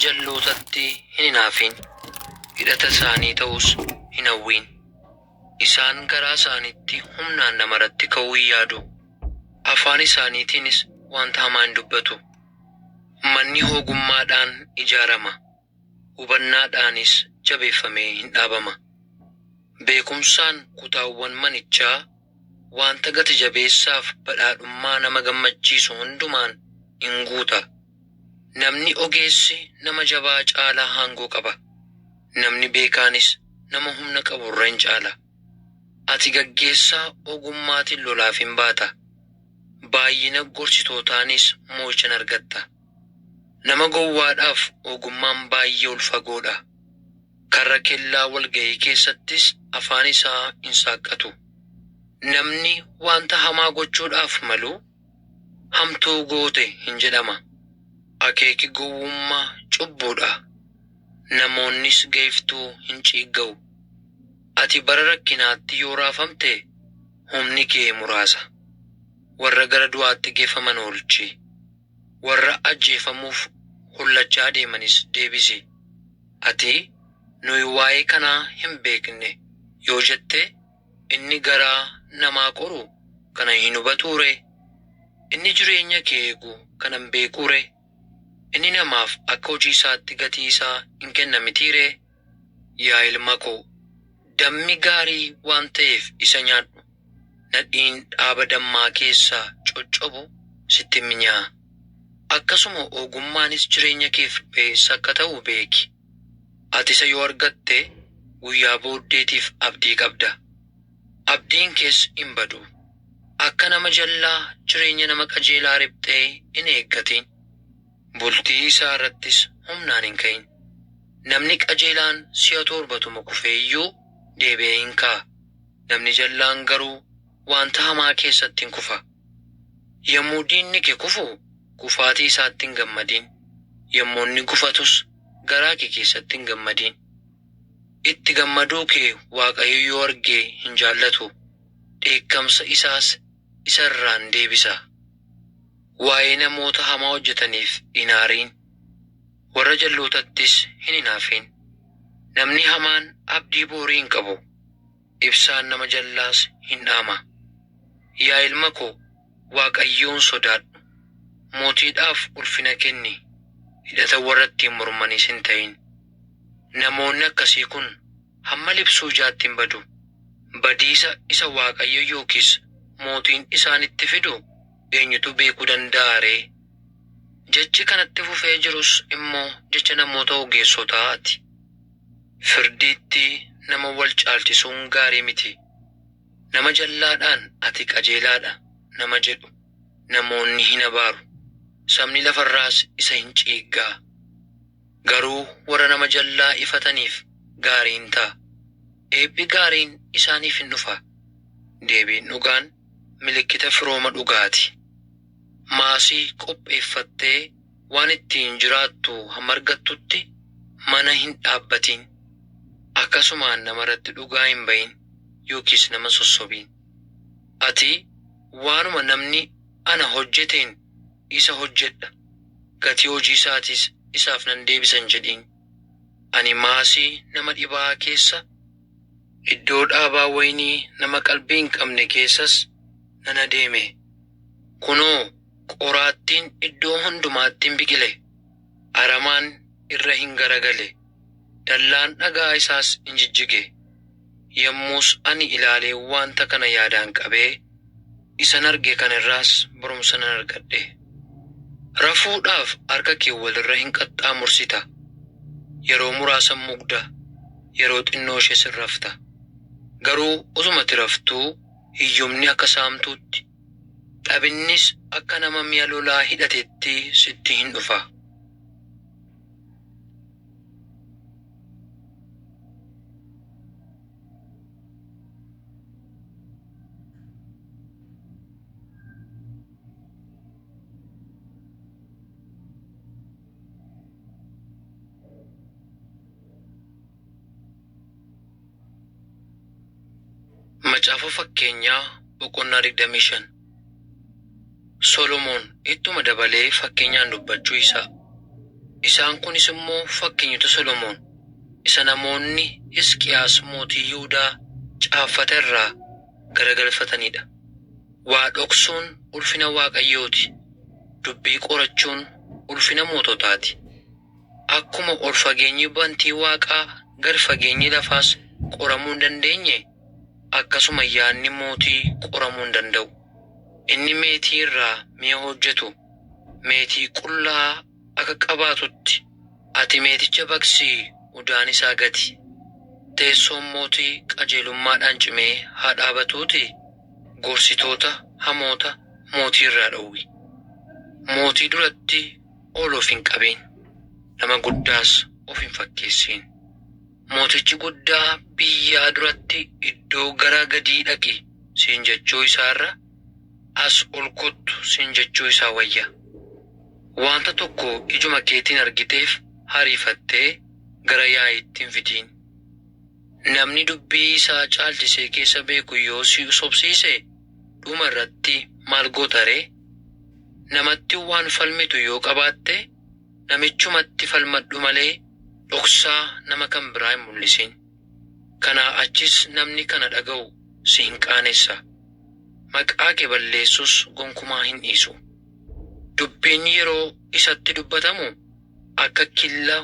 jallootatti hin hinaafin, hidhata isaanii ta'us hin hawwiin. Isaan garaa isaaniitti humnaan namarratti ka'uu hin yaadu. Afaan isaaniitiinis wanta hamaa hin dubbatu. Manni ogummaadhaan ijaarama, hubannaadhaanis jabeeffamee hin dhaabama. Beekumsaan kutaawwan manichaa wanta gati jabeessaaf badhaadhummaa nama gammachiisu hundumaan hin guuta. Namni ogeessi nama jabaa caalaa aangoo qaba. Namni beekaanis nama humna qabu irra hin caala. Ati gaggeessaa ogummaatiin lolaaf hin baata. Baay'ina gorsitootaanis mo'ichan argatta. Nama gowwaadhaaf ogummaan baay'ee ol fagoodha. Karra kellaa walga'ii keessattis afaan isaa hin saaqqatu. Namni wanta hamaa gochuudhaaf malu hamtuu goote hin jedhama. Akeeki gowwummaa cubbuudha. Namoonnis geeftuu hin ciigga'u. Ati bara rakkinaatti yoo raafamte humni kee muraasa. Warra gara du'aatti geeffaman oolchi. Warra ajjeefamuuf hollachaa deemanis deebisi. Ati nuyi waa'ee kanaa hin beekne yoo jette inni garaa namaa qoru kana hin hubature. Inni jireenya kee eegu kana hin beekure. Inni namaaf akka hojii isaatti gatii isaa hin kennamitiire. Yaa ilma koo, dammi gaarii waan ta'eef isa nyaadhu. Nadhiin dhaaba dammaa keessaa coccobu sitti minyaa'a. Akkasuma ogummaanis jireenya keef beessa akka ta'u beeki. Ati isa yoo argatte guyyaa booddeetiif abdii qabda. Abdiin kees hin badu. Akka nama jallaa jireenya nama qajeelaa riphxee hin eeggatin. Bultii isaa irrattis humnaan hin ka'in. Namni qajeelaan si'a 7 kufee iyyuu deebi'ee hin ka'a. Namni jallaan garuu wanta hamaa keessatti hin kufa. Yommuu diinni kee kufu kufaatii isaatti hin gammadin. Yommuu inni gufatus garaa kee keessatti hin gammadin. Itti gammaduu kee Waaqayyo yoo argee hin jaallatu. Dheekkamsa isaas isa irraan deebisa. Waa'ee namoota hamaa hojjetaniif hin aariin. Warra jallootattis hin hinaafin. Namni hamaan abdii boorii hin qabu. Ibsaan nama jallaas hin dhaama. Yaa ilma koo, Waaqayyoon sodaadhu. Mootiidhaaf ulfina kenni. Hidhata warra ittiin mormanis hin ta'in. Namoonni akkasii kun hamma libsuu ijaatti hin badu. Badiisa isa Waaqayyo yookiis mootiin isaanitti fidu eenyutu beekuu danda'a ree? Jechi kanatti fufee jirus immoo jecha namoota ogeessotaati. Firdiitti nama wal caalchisuun gaarii miti. Nama jallaadhaan ati qajeelaadha nama jedhu namoonni hin abaaru. Sabni lafarraas isa hin ciiggaa. Garuu warra nama jallaa ifataniif gaariin ta'a. Eebbi gaariin isaaniif hin dhufa. Deebiin dhugaan milikkita firooma dhugaati. Maasii qopheeffattee waan ittiin jiraattu hamma argattutti mana hin dhaabbatin. Akkasumaan namarratti dhugaa hin bayin yookiis nama sossobiin. Ati waanuma namni ana hojjeteen isa hojjedha. Gatii hojii isaatis isaaf nan deebisan jedhiin. Ani maasii nama dhibaa keessa, iddoo dhaabaa waynii nama qalbii hin qabne keessas nan adeeme. Kunoo qoraattiin iddoo hundumaatti hin biqile. Aramaan irra hin garagale. Dallaan dhagaa isaas hin jijjige. Yommus ani ilaalee wanta kana yaadaan qabee isan arge kana irraas barumsa nan argadhe. Rafuudhaaf harka kee walirra hin qaxxaamursita. Yeroo muraasa mugda, yeroo xinnoo ishee sirrafta. Garuu osumatti raftuu hiyyumni akka saamtuutti, dhabinnis akka nama mi'a lolaa hidhatetti sitti hin dhufa. Macaafa fakkeenyaa boqonnaa 25. Solomoon ittuma dabalee fakkeenyaan dubbachuu isaa. Isaan kunis immoo fakkeenyota Solomoon isa namoonni Hisqiyaas mootii Yihuudaa caaffata irraa garagalfatanidha. Waa dhoksuun ulfina Waaqayyooti. Dubbii qorachuun ulfina moototaati. Akkuma ol fageenyi bantii Waaqaa gad fageenyi lafaas qoramuu hin dandeenye, akkasuma yaadni mootii qoramuu hin danda'u. Inni meetii irraa mi'a hojjetu, meetii qullaa akka qabaatutti, ati meeticha baqsii udaan isaa gati. Teessoon mootii qajeelummaadhaan cimee haa dhaabatuuti. Gorsitoota hamoota mootii irraa dhowwi. Mootii duratti ol of hin qabin, nama guddaas of hin fakkeessin. Mootichi guddaa biyyaa duratti iddoo gara gadii dhaqi siin jechuu isaarra as ol kottu siin jechuu isaa wayya. Wanta tokko ijuma keetiin argiteef hariifattee gara yaa'iitti hin fidiin. Namni dubbii isaa caalchisee keessa beeku yoo si sobsiise dhuma irratti maal goota ree? Namatti waan falmitu yoo qabaatte namichumatti falmadhu malee dhoksaa nama kan biraa hin mul'isin. Kanaa achis namni kana dhaga'u si hin qaanessa. Maqaa kee balleessus gonkumaa hin dhiisu. Dubbiin yeroo isatti dubbatamu akka killa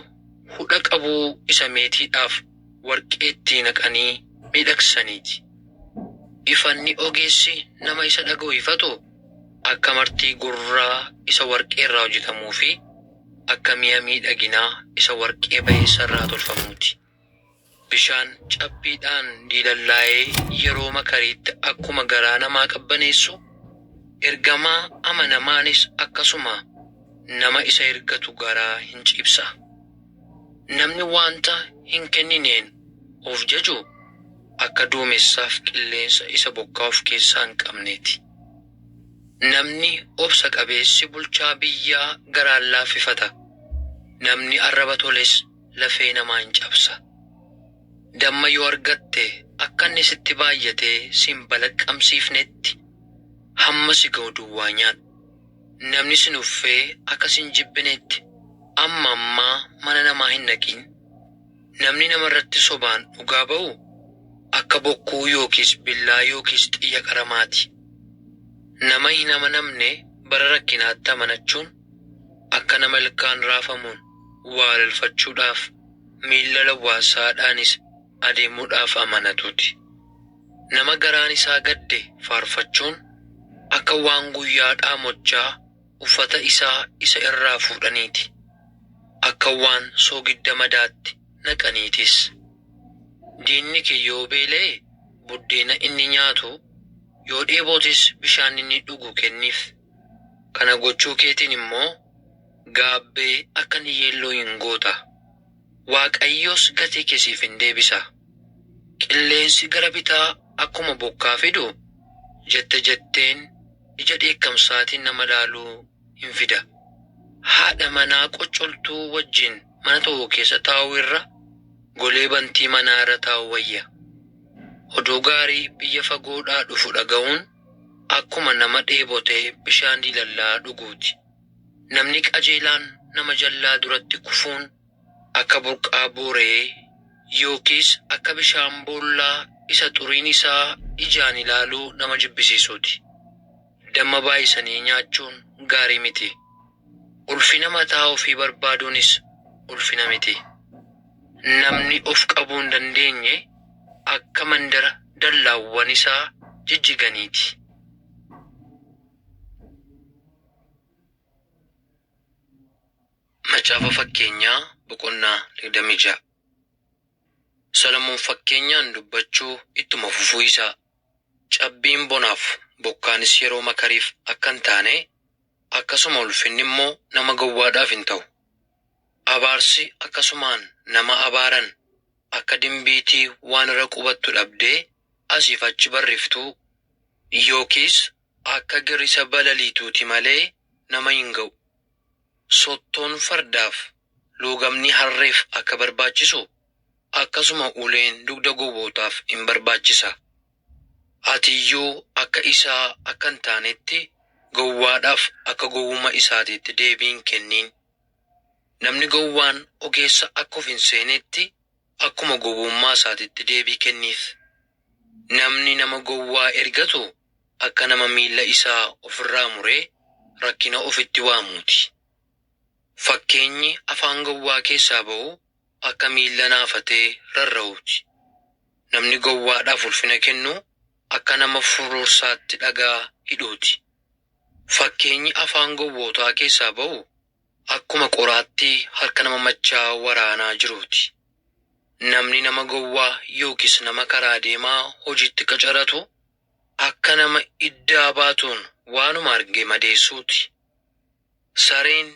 hudha qabuu isa meetiidhaaf warqee itti naqanii miidhagsaniiti. Ifanni ogeessi nama isa dhaga'u ifatu akka martii gurraa isa warqee irraa hojjetamuu fi akka mi'a miidhaginaa isa warqee bayeessa irraa tolfamuuti. Bishaan cabbiidhaan diilallaa'ee yeroo makariitti akkuma garaa namaa qabbaneessu, ergamaa amanamaanis akkasuma nama isa ergatu garaa hin ciibsa. Namni wanta hin kennineen of jaju akka duumessaaf qilleensa isa bokkaa of keessaa hin qabneeti. Namni obsa qabeessi bulchaa biyyaa garaan laaffifata. Namni arraba toles lafee namaa hin cabsa. Damma yoo argatte akka inni sitti baay'atee sin balaqqamsiifnetti hamma si ga'u duwwaa nyaadhu. Namni sin uffee akka sin jibbinetti amma ammaa mana namaa hin dhaqin. Namni namarratti sobaan dhugaa ba'u akka bokkuu yookiis billaa yookiis xiyya qaramaati. Nama hin amanamne bara rakkinaatti amanachuun akka nama ilkaan raafamuun waalelfachuudhaaf miilla lawwaasaadhaanis adeemuudhaaf amanatuuti. Nama garaan isaa gadde faarfachuun akka waan guyyaa dhaamochaa uffata isaa isa irraa fuudhaniiti. Akka waan soogidda madaatti naqaniitis. Diinni kee yoo beela'e buddeena inni nyaatu, yoo dheebootis bishaan inni dhugu kenniif. Kana gochuu keetiin immoo gaabbee akka hiyyeelloo hin goota. Waaqayyos gatii keesiif hin deebisa. Qilleensi gara bitaa akkuma bokkaa fidu jetteen ija dheekkamsaatiin nama laaluu hin fida. Haadha manaa qoccoltuu wajjin mana tokko keessa taa'uu irra golee bantii manaa irra taa'uu wayya. Oduu gaarii biyya fagoodhaa dhufu dhaga'uun akkuma nama dheebotee bishaan diilallaa dhuguuti. Namni qajeelaan nama jallaa duratti kufuun akka burqaa booree yookiis akka bishaan boollaa isa xuriin isaa ijaan ilaaluu nama jibbisiisuuti. Damma baay'isanii nyaachuun gaarii miti. Ulfina mataa ofii barbaaduunis ulfina miti. Namni of qabuu hin dandeenye akka mandara dallaawwan isaa jijjiganiiti. Macaafa fakkeenyaa boqonnaa 26. Solomoon fakkeenyaan dubbachuu ittuma fufuu isaa. Cabbiin bonaaf bokkaanis yeroo makariif akka hin taane, akkasuma ulfinni immoo nama gowwaadhaaf hin ta'u. Abaarsi akkasumaan nama abaaran akka dimbiitii waan irra qubattu dhabdee asiif achi barriftuu yookiis akka girisa balaliituuti malee nama hin ga'u. Sottoon fardaaf luugamni harreef akka barbaachisu akkasuma uleen dugda gowwootaaf hin barbaachisa. Atiyyuu akka isaa akka hin taanetti gowwaadhaaf akka gowwuma isaatiitti deebii hin kennin. Namni gowwaan ogeessa akka of hin seenetti akkuma gowwummaa isaatitti deebii kenniif. Namni nama gowwaa ergatu akka nama miilla isaa ofirraa muree rakkina ofitti waamuuti. Fakkeenyi afaan gowwaa keessaa ba'u akka miilla naafatee rarra'uuti. Namni gowwaadhaaf ulfina kennu akka nama furursaatti dhagaa hidhuuti. Fakkeenyi afaan gowwootaa keessaa ba'u akkuma qoraattii harka nama machaa waraanaa jiruuti. Namni nama gowwaa yookiis nama karaa deemaa hojiitti qacaratu akka nama iddaa baatuun waanuma arge madeessuuti. Sareen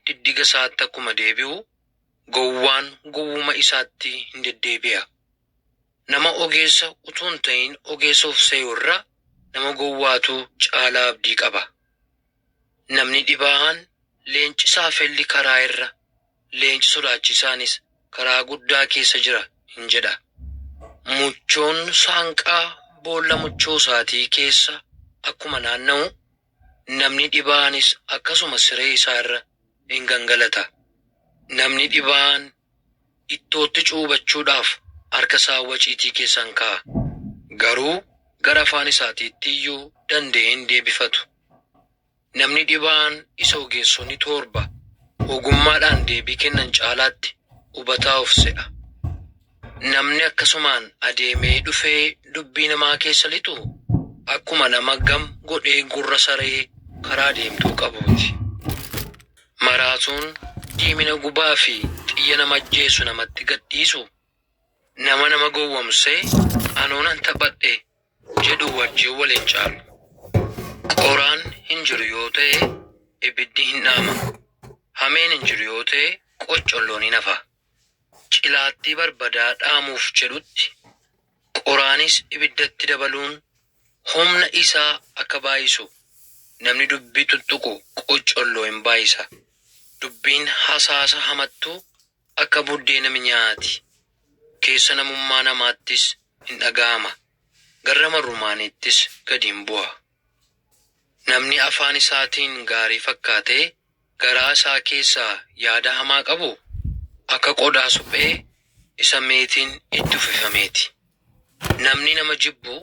diddiga isaatti akkuma deebi'u gowwaan gowwuma isaatti hin deddeebi'a. Nama ogeessa utuu hin ta'in ogeessa of se'u irra nama gowwaatu caalaa abdii qaba. Namni dhibaa'aan leenci saafelli karaa irra, leenci sodaachisaanis karaa guddaa keessa jira hin jedha. Muchoon saanqaa boolla muchoo isaatii keessa akkuma naanna'u, namni dhibaa'anis akkasuma siree isaa irra hin gangalata. Namni dhibaa'aan ittootti cuubachuudhaaf harka isaa waciitii keessaan kaa'a. Garuu gara afaan isaatiitti iyyuu danda'ee hin deebifatu. Namni dhibaa'aan isa ogeessonni torba ogummaadhaan deebii kennan caalaatti hubataa of se'a. Namni akkasumaan adeemee dhufee dubbii namaa keessa lixu akkuma nama gam godhee gurra saree karaa deemtuu qabuuti. Maraatuun diimina gubaa fi xiyya nama ajjeesu namatti gadhiisu nama gowwomsee anoonan taphadhe jedhu wajjin waliin caalu. Qoraan hin jiru yoo ta'e ibiddi hin dhaama. Hameen hin jiru yoo ta'e qoccolloon hin hafa. Cilaattii barbadaa dhaamuuf jedhutti qoraanis ibiddatti dabaluun humna isaa akka baay'isu namni dubbii tuttuqu qoccolloo hin baay'isa. Dubbiin hasaasa hamattuu akka buddeena nyaati. Keessa namummaa namaattis hin dhaga'ama. Garra marrumaaniittis gadi hin bu'a. Namni afaan isaatiin gaarii fakkaatee garaa isaa keessaa yaada hamaa qabu akka qodaa suphee isa meetiin itti uffifameeti. Namni nama jibbu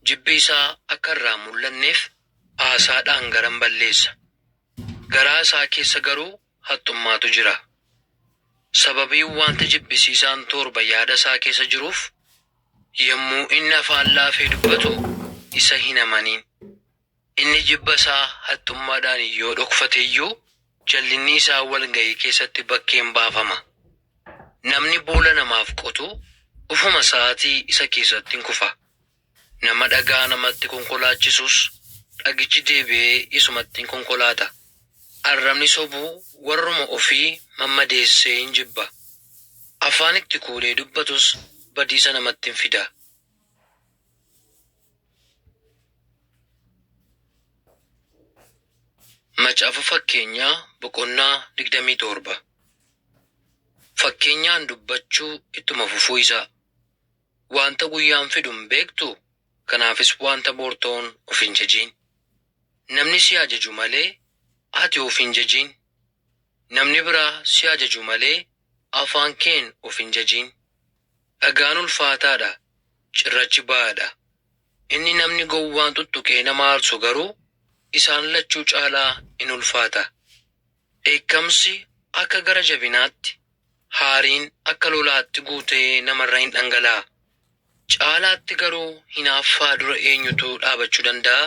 jibbi isaa akka irraa mul'anneef haasaadhaan garan balleessa. Garaa isaa keessa garuu haxxummaatu jira. Sababii wanta jibbisiisaan torba yaada isaa keessa jiruuf yommuu inni afaan laafee dubbatu isa hin amaniin. Inni jibba isaa haxxummaadhaan yoo dhokfate iyyuu jallinni isaa walga'ii keessatti bakkeen baafama. Namni boolla namaaf qotu ufuma sa'aatii isa keessatti hin kufa. Nama dhagaa namatti konkolaachisus dhagichi deebi'ee isumatti hin konkolaata. Arrabni sobuu warruma ofii mammadeessee hin jibba. Afaan itti kuulee dubbatus badiisa namatti hin fida. Macaafa fakkeenyaa boqonnaa 27. Fakkeenyaan dubbachuu ittuma fufuu isaa. Wanta guyyaan fidu hin beektu, kanaafis wanta boortoon of hin jajiin. Namni si ajaju malee ati of hin jajiin. Namni biraa si ajaju malee afaan keen of hin jajiin. Dhagaan ulfaataadha, cirrachi ba'aadha. Inni namni gowwaan tuttuqee nama aarsu garuu isaan lachuu caalaa in ulfaata. Dheekkamsi akka gara jabinaatti, haariin akka lolaatti guutee namarra hin dhangala'a. Caalaatti garuu hinaaffaa dura eenyutu dhaabachuu danda'a?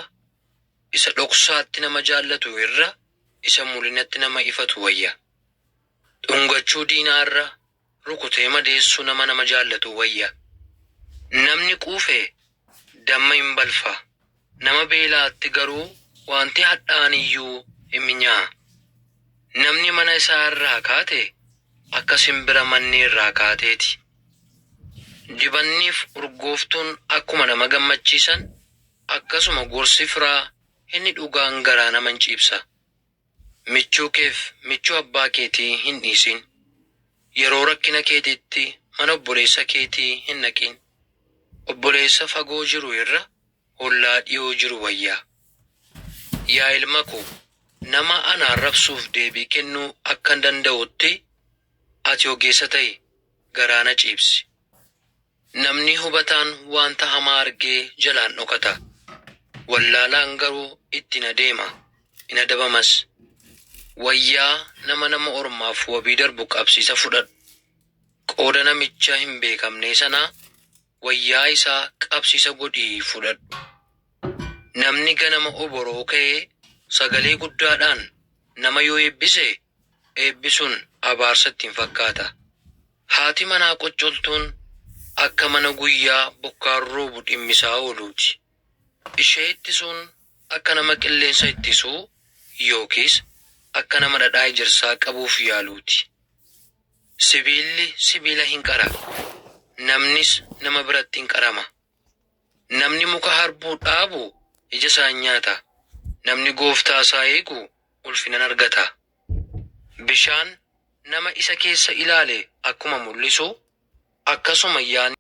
Isa dhoksaatti nama jaallatu irra isa mulinatti nama ifatu wayya. Dhungachuu diinaarra rukutee madeessu nama jaallatu wayya. Namni quufee damma hin balfa. Nama beelaatti garuu wanti hadhaan iyyuu hin minyaa'a. Namni mana isaa irraa kaate akka simbira manni irraa kaateeti. Dibanniif urgooftuun akkuma nama gammachiisan akkasuma gorsi firaa inni dhugaan garaa nama hin ciibsa. Michuu keef michuu abbaa keetii hin dhiisin. Yeroo rakkina keetiitti mana obboleessa keetii hin naqin. Obboleessa fagoo jiru irra ollaa dhiyoo jiru wayyaa. Yaa ilma koo, nama ana arrabsuuf deebii kennuu akkan danda'utti ati ogeessa ta'e garaana ciibsi. Namni hubataan wanta hamaa argee jalaan dhokata. Wallaalaan garuu ittiin adeema, hin adabamas. Wayyaa nama ormaaf wabii darbu qabsiisa fudhadhu. Qooda namicha hin beekamne sanaa wayyaa isaa qabsiisa godhii fudhadhu. Namni ganama oboroo ka'ee sagalee guddaadhaan nama yoo eebbise eebbisuun abaarsa ittiin fakkaata. Haati manaa qoccoltuun akka mana guyyaa bokkaan roobu dhimmisaa ooluuti. Ishee ittisuun akka nama qilleensa ittisuu yookiis akka nama dhadhaa ejersaa qabuuf yaaluuti. Sibiilli sibiila hin qara. Namnis nama biratti hin qarama. Namni muka harbuu dhaabu ija isaa nyaata. Namni gooftaa isaa eegu ulfinan argata. Bishaan nama isa keessa ilaale akkuma mul'isu akkasuma yaani